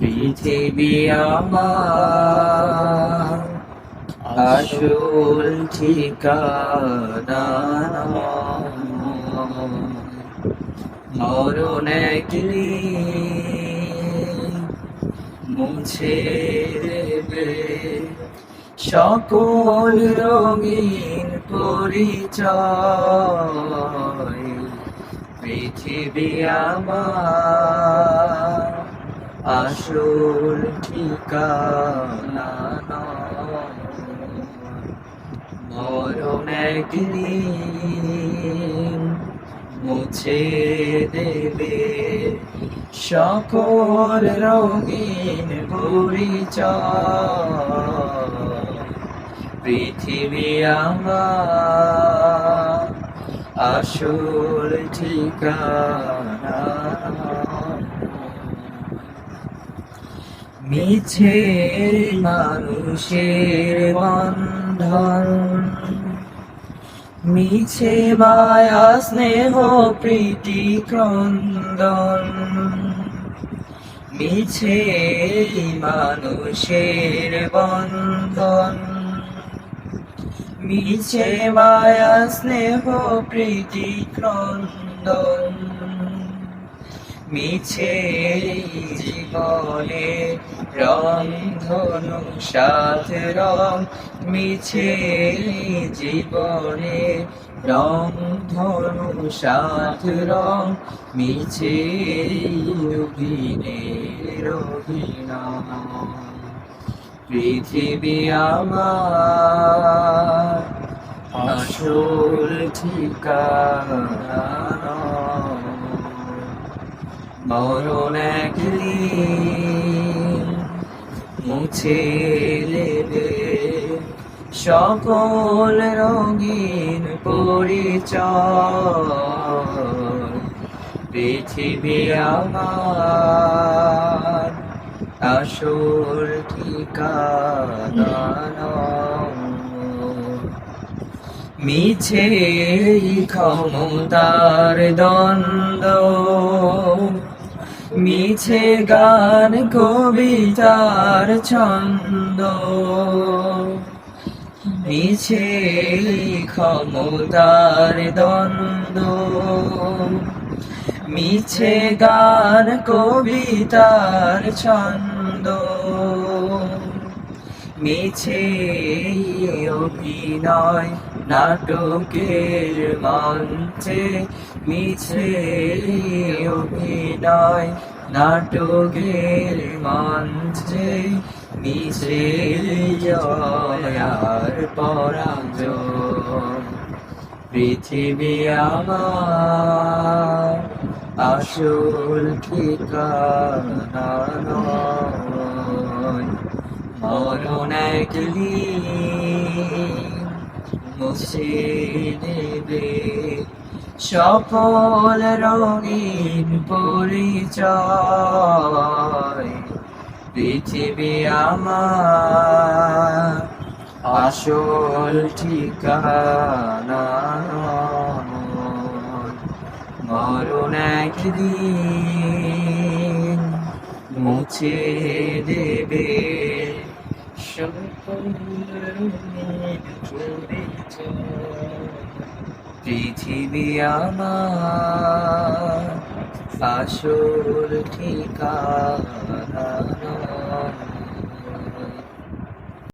পৃথিবী আমার আসল ঠিকানা মরণ একদিন মুছে দেবে সকল রঙিন পরিচয়। পৃথিবী আমার আসল ঠিকানা মরণ একদিন মুছে দেবে সকল রঙিন পরিচয়। পৃথিবী আমার আসল ঠিকানা মিছে মানুষের বন্ধন মিছে মায়া স্নেহ প্রীতি ক্রন্দন মিছে মানুষের বন্ধন মিছে মায়া স্নেহ প্রীতি ক্রন্দন মিছে জীবনে রং ধনু সাত রং মিছে জীবনে রং ধনু সাত রং মিছে অভিনয়ের অভিনয়। পৃথিবী আমার আসল ঠিকানা মরণ একদিন মুছে দেবে সকল রঙিন পরিচয়। পৃথিবী আমার আসল ঠিকানা মিছে ক্ষমতার দ্বন্দ্ব মিছে গান কবিতার ছন্দ মিছে ক্ষমতার দ্বন্দ্ব মিছে গান কবিতার ছন্দ মিছে অভিনয় নাটকের মঞ্চে মিছে অভিনয় নাটকের মঞ্চে মিছে জয়ার পরাজয়। পৃথিবী আমার আসল ঠিকানা নয় মরণ একদিন মুছে দেবে সকল রঙিন পরিচয়। পৃথিবী আমার আসল ঠিকানা মরণ একদিন মুছে দেবে সকল রঙিন পরিচয়। পৃথিবী আমার আসল ঠিকানা।